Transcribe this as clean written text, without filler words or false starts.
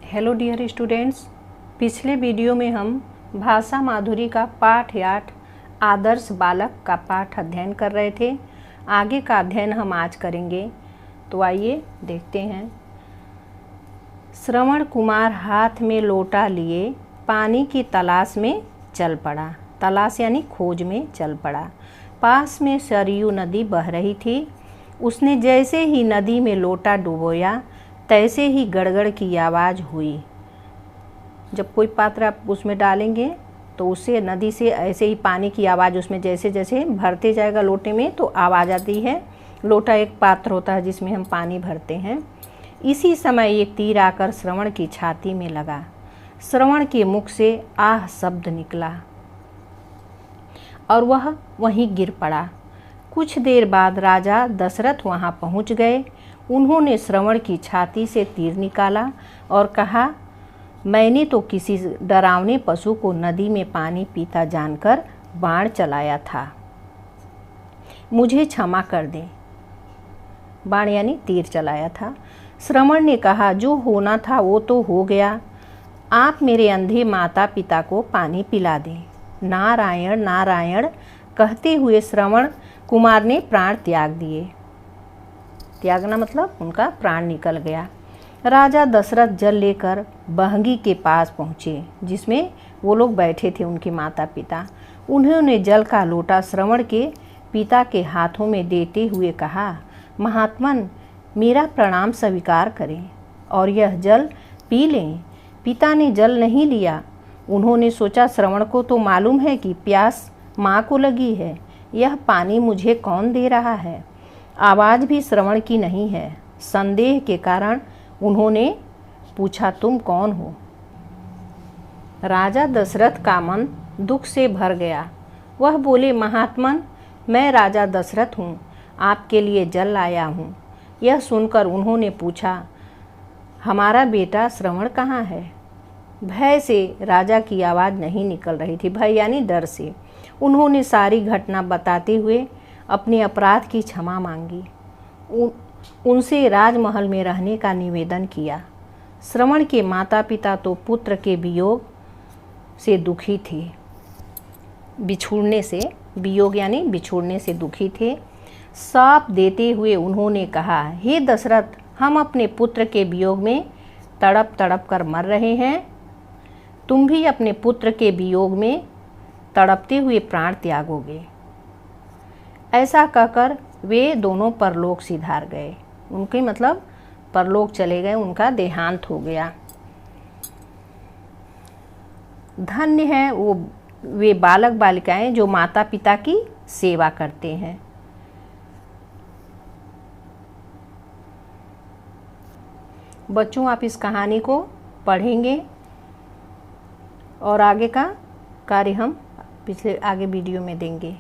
Hello dear students, पिछले video में हम भाषा माधुरी का पाठ 8 आदर्श बालक का पाठ अध्ययन कर रहे थे। आगे का अध्ययन हम आज करेंगे, तो आइए देखते हैं। श्रवण कुमार हाथ में लोटा लिए पानी की तलाश में चल पड़ा। तलाश यानी खोज में चल पड़ा। पास में सरयू नदी बह रही थी। उसने जैसे ही नदी में लोटा डुबोया तैसे ही गड़गड़ की आवाज़ हुई। जब कोई पात्र आप उसमें डालेंगे तो उससे नदी से ऐसे ही पानी की आवाज़ उसमें जैसे जैसे भरते जाएगा लोटे में तो आवाज़ आती है। लोटा एक पात्र होता है जिसमें हम पानी भरते हैं। इसी समय एक तीर आकर श्रवण की छाती में लगा। श्रवण के मुख से आह शब्द निकला और वह वहीं गिर पड़ा। कुछ देर बाद राजा दशरथ वहां पहुंच गए। उन्होंने श्रवण की छाती से तीर निकाला और कहा, मैंने तो किसी डरावने पशु को नदी में पानी पीता जानकर बाण चलाया था, मुझे क्षमा कर दें। बाण यानी तीर चलाया था। श्रवण ने कहा, जो होना था वो तो हो गया। आप मेरे अंधे माता पिता को पानी पिला दें। नारायण नारायण कहते हुए श्रवण कुमार ने प्राण त्याग दिए। त्यागना मतलब उनका प्राण निकल गया। राजा दशरथ जल लेकर बहंगी के पास पहुँचे जिसमें वो लोग बैठे थे, उनके माता पिता। उन्होंने जल का लोटा श्रवण के पिता के हाथों में देते हुए कहा, महात्मन मेरा प्रणाम स्वीकार करें और यह जल पी लें। पिता ने जल नहीं लिया। उन्होंने सोचा, श्रवण को तो मालूम है कि प्यास माँ को लगी है, यह पानी मुझे कौन दे रहा है। आवाज़ भी श्रवण की नहीं है। संदेह के कारण उन्होंने पूछा, तुम कौन हो। राजा दशरथ का मन दुख से भर गया। वह बोले, महात्मन मैं राजा दशरथ हूँ, आपके लिए जल लाया हूँ। यह सुनकर उन्होंने पूछा, हमारा बेटा श्रवण कहाँ है। भय से राजा की आवाज़ नहीं निकल रही थी। भय यानी डर से। उन्होंने सारी घटना बताते हुए अपने अपराध की क्षमा मांगी। उनसे राजमहल में रहने का निवेदन किया। श्रवण के माता पिता तो पुत्र के वियोग से दुखी थे। बिछुड़ने से, वियोग यानी बिछुड़ने से दुखी थे। शाप देते हुए उन्होंने कहा, हे दशरथ, हम अपने पुत्र के वियोग में तड़प तड़प कर मर रहे हैं। तुम भी अपने पुत्र के वियोग में तड़पते हुए प्राण त्यागोगे। ऐसा कहकर वे दोनों परलोक सिधार गए। उनके मतलब परलोक चले गए, उनका देहांत हो गया। धन्य है वे बालक बालिकाएं जो माता पिता की सेवा करते हैं। बच्चों, आप इस कहानी को पढ़ेंगे और आगे का कार्य हम आगे वीडियो में देंगे।